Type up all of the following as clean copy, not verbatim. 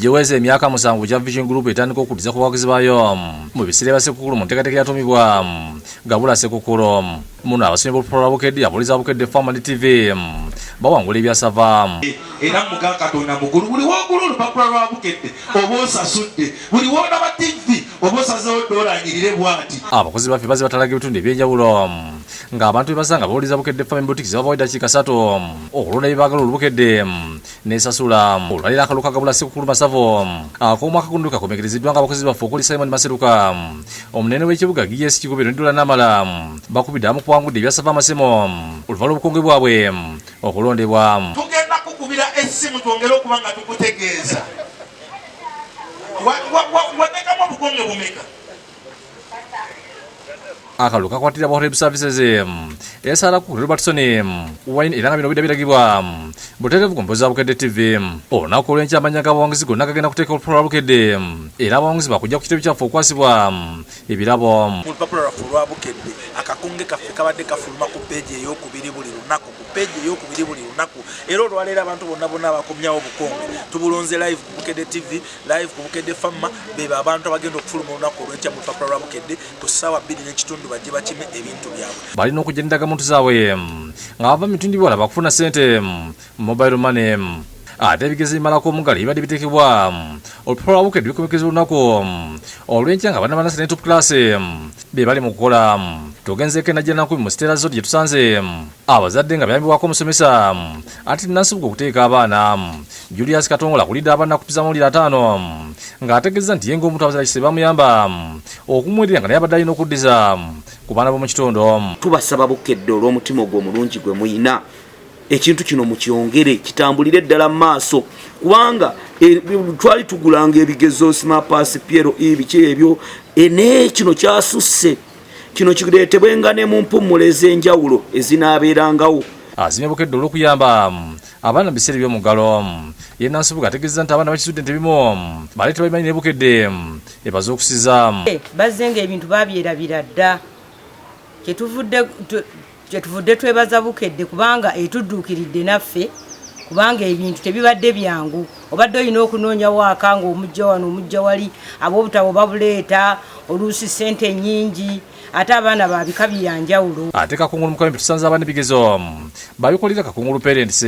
Giweze emyaka 7 gya Vision Group etandika okuddiza ku bawagizi baayo mu biseera bya Ssekukkulu mu nteekateeka yatumibwa Gabula Ssekukkulu. Muno abasomyi b'Olupaala lwa Bukedde, ababuulizi ba Bukedde Family TV bawangula ebyasava. Era muga Katonda mugulu buli wogula olupapula lwa Bukedde oba osasudde, buli wondaba TV oba osazeewo $1 nyirire bw'ati. Abakozi baffe bazze batalaga ebitundu ebyenjawulo ng'abantu bebasanga babuuliza Bukedde Family Boutiques babawa eddakiika 3 okulonda ebyebagala Olubukedde n'esasula. Olwaliro akalulu ka Gabula Ssekukkulu Masavo ak'omwaka guno kakomekeriziddwa ng'abakozi baffe okuli Simon Maseruka, omunene w'ekibuga GS Kigobero ne Namala bakubidde amu kuwangudde ebyasava amasemo oluvannyuma lw'obukonge bwabwe okulondebwa. Tugenda kukubira essimu twongere okuba nga tukutegeeza. Watekamu obukonge bumeka? Akalulu kakwatira ba Hotel Services esala ku Robertson wine era nga bino biragibwa butereevu ku mpozi za Bukedde TV. Olunaku olw'enkya amannya g'abawanguzi gonna gagenda kuteeka Olupaala lwa Bukedde era abawanguzi bakujja ku kitebe kyaffe okwasibwa ebirabo. Olupapula lwaffe olwa Bukedde akakonge kaffe kabadde kafuluma ku peegi ey'okubiri buli lunaku, ku peegi ey'okubiri buli lunaku. Era olwaleero abantu bonna abakomyawo obukonge tubulonze live ku Bukedde TV, live ku Bukedde Famma, beba abantu abagenda okufuluma olunaku olw'enkya mu Lupapula lwa Bukedde ku ssaawa 2:30 bajje bakime ebintu byabwe. Balina okujja n'endagamuntu zaabwe nga bava mu mitundu ebirala bakufuna ssente mobile money. Ate ebigezo ebimalako omuggalo ebibadde biteekebwa Olupaala lwa Bukedde bikomekeza olunaku olw'enkya nga abaana ba Nassale ne Top Class be bali mu kukola. Tugenzeeko enajja nankumi mu Stella Zone gye tusanze abazadde nga bayambibwako omusomesa ate Nansubuga okuteeka abaana. Julius Katongola akulidde abaana kupiza amawulire 5 ng'ategeeza nti ye ng'omuntu abazala kise bamuyamba okumwerera nga naye abadde alina okuddiza ku baana b'omu kitundu. Tubasaba Bukedde olw'omutima ogw'omulungi gwe muyina ekintu kino mukyongere kitambulire ddala mu maaso, kubanga twali tugulanga ebigezo Smartpass, Piero biki ebyo naye kino kyasusse. Kino kireetebwenga ne mu mpummulo ez'enjawulo ezinaabeerangawo. Azimye Bukedde olw'okuyamba abaana mu biseera by'omuggalo. Ye Nansubuga ategeeza nti abaana bakisudde ebimu baleete babimanyi ne Bukedde ebaze okusiza. Bazze ng'ebintu babyerabira dda kyetuvudde twebaza Bukedde kubanga etudduukiridde naffe, kubanga ebintu tebibadde byangu. Obadde olina okunoonya waaka ng'omujja wano omujja wali, ab'obutabo babuleeta oluusi ssente nnyingi, ate abaana babika byanjawulo. Ate Kakungulu Mukambe tusanze abaana ebigezo babikolera Kakungulu Parents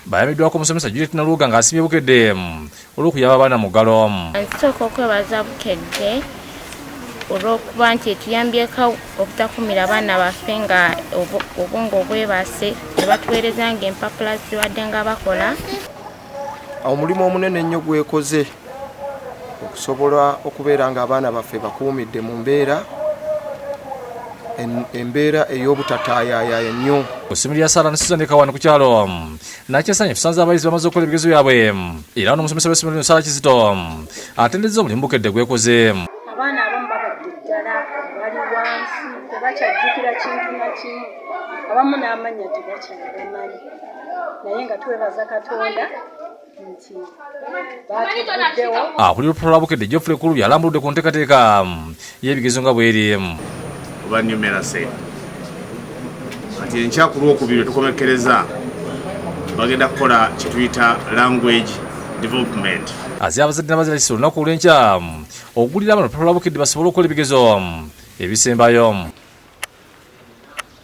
bayamiddwako omusomesa Juliet Naluga ng'asimbye Bukedde olw'okuyamba abaana mu ggalo. Nsooka okwebaza Bukedde olw'okuba nti etuyambyeko obutakumira abaana baffe nga obwongo obwebase ne batuweereza ng'empapula zibadde nga bakola. Omulimu omunene ennyo gwekoze okusobola okubeera ng'abaana baffe bakuumidde mu embeera ey'obutataayaya ennyo. Ku ssimu lya Sara ne Susan Kawana ku kyalo nakyesanye tusanze abayizi bamaze okukola ebigezo byabwe era n'omusomesa w'essomero lino Sara Kizito atendezza omulimu Bukedde gwekoze. Abaana abamu babadde ddala bali wansi tebakyajjukira kintu na kimu, abamu n'amannya tebakyabamanyi, naye nga twebaza Katonda nti batuddewo. Akulira Olupaala lwa Bukedde Geoffrey Kulubi alambuludde ku nteekateeka y'ebigezo nga bw'eri. Oba numeracy ati enkya ku Lwokubiri tukomekereza bagenda kukola kituyita language development. Azira abazadde n'abazira kisa olunaku olw'enkya okugulira abaana Olupaala lwa Bukedde basobole okukola ebigezo ebisembayo.